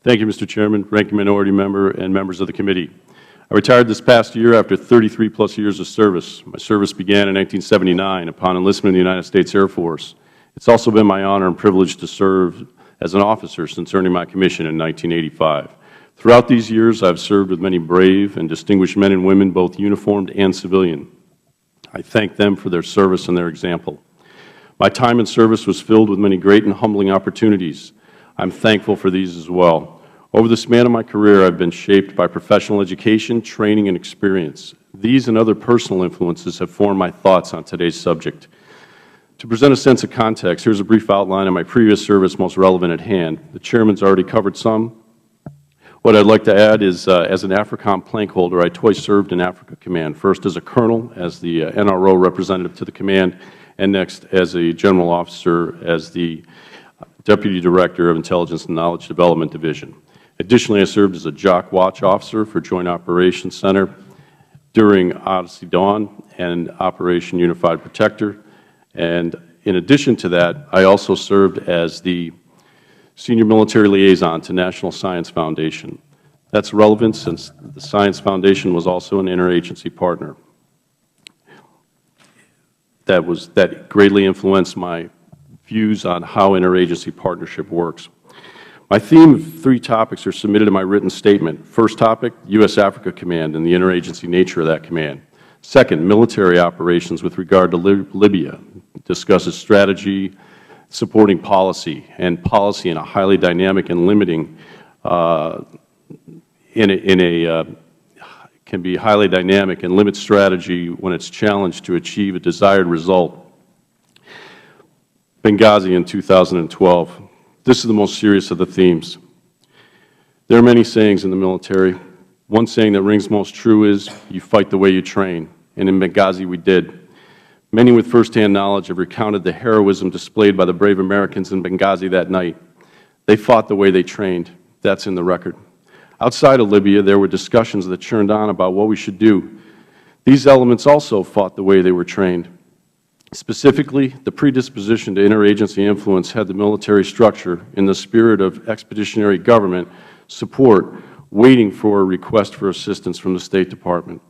Thank you, Mr. Chairman, Ranking Minority Member, and members of the committee. I retired this past year after 33-plus years of service. My service began in 1979 upon enlistment in the United States Air Force. It's also been my honor and privilege to serve as an officer since earning my commission in 1985. Throughout these years, I have served with many brave and distinguished men and women, both uniformed and civilian. I thank them for their service and their example. My time in service was filled with many great and humbling opportunities. I am thankful for these as well. Over the span of my career, I have been shaped by professional education, training, and experience. These and other personal influences have formed my thoughts on today's subject. To present a sense of context, here is a brief outline of my previous service most relevant at hand. The Chairman has already covered some. What I would like to add is, as an AFRICOM plank holder, I twice served in Africa Command, first as a colonel, as the NRO representative to the command, and next as a general officer as the Deputy Director of Intelligence and Knowledge Development Division. Additionally, I served as a JOC Watch Officer for Joint Operations Center during Odyssey Dawn and Operation Unified Protector. And in addition to that, I also served as the Senior Military Liaison to National Science Foundation. That's relevant since the Science Foundation was also an interagency partner. That greatly influenced my views on how interagency partnership works. My theme of 3 topics are submitted in my written statement. First topic, U.S.-Africa Command and the interagency nature of that command. Second, military operations with regard to Libya. It discusses strategy, supporting policy, and policy in a highly dynamic and limiting, can be highly dynamic and limit strategy when it's challenged to achieve a desired result. Benghazi in 2012. This is the most serious of the themes. There are many sayings in the military. One saying that rings most true is, you fight the way you train. And in Benghazi we did. Many with firsthand knowledge have recounted the heroism displayed by the brave Americans in Benghazi that night. They fought the way they trained. That's in the record. Outside of Libya, there were discussions that churned on about what we should do. These elements also fought the way they were trained. Specifically, the predisposition to interagency influence had the military structure in the spirit of expeditionary government support, waiting for a request for assistance from the State Department.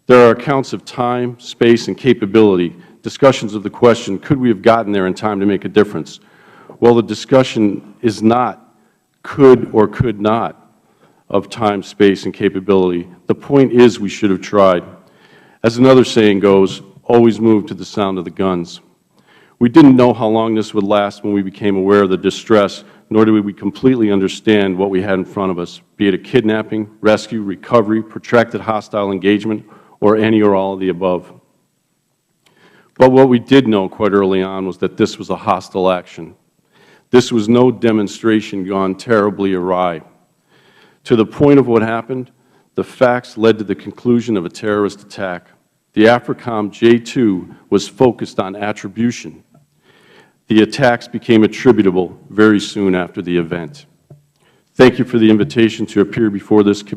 There are accounts of time, space, and capability, discussions of the question, could we have gotten there in time to make a difference? Well, the discussion is not could or could not of time, space, and capability. The point is we should have tried. As another saying goes, always move to the sound of the guns. We didn't know how long this would last when we became aware of the distress, nor did we completely understand what we had in front of us, be it a kidnapping, rescue, recovery, protracted hostile engagement, or any or all of the above. But what we did know quite early on was that this was a hostile action. This was no demonstration gone terribly awry. To the point of what happened, the facts led to the conclusion of a terrorist attack. The AFRICOM J2 was focused on attribution. The attacks became attributable very soon after the event. Thank you for the invitation to appear before this committee.